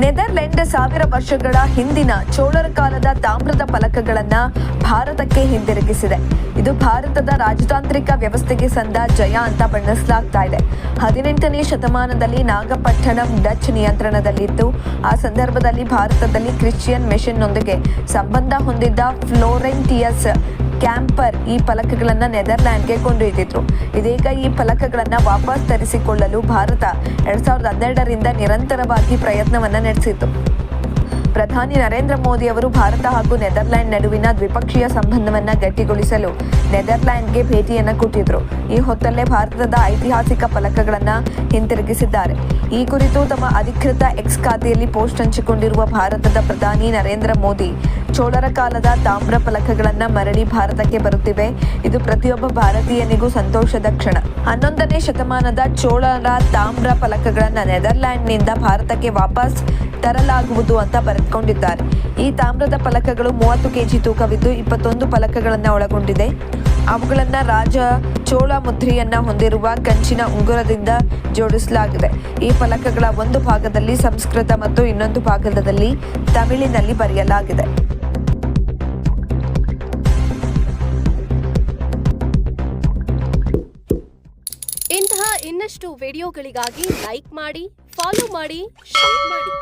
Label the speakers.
Speaker 1: Netherland 1000 ವರ್ಷಗಳ ಹಿಂದಿನ ಚೋಳರ ಕಾಲದ ತಾಮ್ರದ ಫಲಕಗಳನ್ನು ಭಾರತಕ್ಕೆ ಹಿಂದಿರುಗಿಸಿದೆ. ಇದು ಭಾರತದ ರಾಜತಾಂತ್ರಿಕ ವ್ಯವಸ್ಥೆಗೆ ಸಂದ ಜಯ ಅಂತ ಬಣ್ಣಿಸಲಾಗ್ತಾ ಇದೆ. 18ನೇ ಶತಮಾನದಲ್ಲಿ ನಾಗಪಟ್ಟಣಂ ಡಚ್ ನಿಯಂತ್ರಣದಲ್ಲಿತ್ತು. ಆ ಸಂದರ್ಭದಲ್ಲಿ ಭಾರತದಲ್ಲಿ ಕ್ರಿಶ್ಚಿಯನ್ ಮಿಷನ್ನೊಂದಿಗೆ ಸಂಬಂಧ ಹೊಂದಿದ್ದ ಫ್ಲೋರೆಂಟಿಯಸ್ ಕ್ಯಾಂಪರ್ ಈ ಫಲಕಗಳನ್ನು ನೆದರ್ಲ್ಯಾಂಡ್ಗೆ ಕೊಂಡೊಯ್ದಿದ್ರು. ಇದೀಗ ಈ ಫಲಕಗಳನ್ನು ವಾಪಸ್ ತರಿಸಿಕೊಳ್ಳಲು ಭಾರತ 2012ರಿಂದ ನಿರಂತರವಾಗಿ ಪ್ರಯತ್ನವನ್ನು ನಡೆಸಿತು. ಪ್ರಧಾನಿ ನರೇಂದ್ರ ಮೋದಿ ಅವರು ಭಾರತ ಹಾಗೂ ನೆದರ್ಲ್ಯಾಂಡ್ ನಡುವಿನ ದ್ವಿಪಕ್ಷೀಯ ಸಂಬಂಧವನ್ನು ಗಟ್ಟಿಗೊಳಿಸಲು ನೆದರ್ಲ್ಯಾಂಡ್ಗೆ ಭೇಟಿಯನ್ನು ಕೊಟ್ಟಿದ್ರು. ಈ ಹೊತ್ತಲ್ಲೇ ಭಾರತದ ಐತಿಹಾಸಿಕ ಫಲಕಗಳನ್ನು ಹಿಂತಿರುಗಿಸಿದ್ದಾರೆ. ಈ ಕುರಿತು ತಮ್ಮ ಅಧಿಕೃತ ಎಕ್ಸ್ ಖಾತೆಯಲ್ಲಿ ಪೋಸ್ಟ್ ಹಂಚಿಕೊಂಡಿರುವ ಭಾರತದ ಪ್ರಧಾನಿ ನರೇಂದ್ರ ಮೋದಿ, ಚೋಳರ ಕಾಲದ ತಾಮ್ರ ಫಲಕಗಳನ್ನು ಮರಳಿ ಭಾರತಕ್ಕೆ ಬರುತ್ತಿವೆ. ಇದು ಪ್ರತಿಯೊಬ್ಬ ಭಾರತೀಯನಿಗೂ ಸಂತೋಷದ ಕ್ಷಣ. 11ನೇ ಶತಮಾನದ ಚೋಳರ ತಾಮ್ರ ಫಲಕಗಳನ್ನು ನೆದರ್ಲ್ಯಾಂಡ್ನಿಂದ ಭಾರತಕ್ಕೆ ವಾಪಸ್ ತರಲಾಗುವುದು ಅಂತ ಬರೆದುಕೊಂಡಿದ್ದಾರೆ. ಈ ತಾಮ್ರದ ಫಲಕಗಳು 30 ಕೆಜಿ ತೂಕವಿದ್ದು 21 ಫಲಕಗಳನ್ನು ಒಳಗೊಂಡಿದೆ. ಅವುಗಳನ್ನು ರಾಜ ಚೋಳ ಮುದ್ರೆಯನ್ನ ಹೊಂದಿರುವ ಕಂಚಿನ ಉಂಗುರದಿಂದ ಜೋಡಿಸಲಾಗಿದೆ. ಈ ಫಲಕಗಳ ಒಂದು ಭಾಗದಲ್ಲಿ ಸಂಸ್ಕೃತ ಮತ್ತು ಇನ್ನೊಂದು ಭಾಗದಲ್ಲಿ ತಮಿಳಿನಲ್ಲಿ ಬರೆಯಲಾಗಿದೆ.
Speaker 2: ಇಂತಹ ಇನ್ನಷ್ಟು ವಿಡಿಯೋಗಳಿಗಾಗಿ ಲೈಕ್ ಮಾಡಿ, ಫಾಲೋ ಮಾಡಿ, ಶೇರ್ ಮಾಡಿ.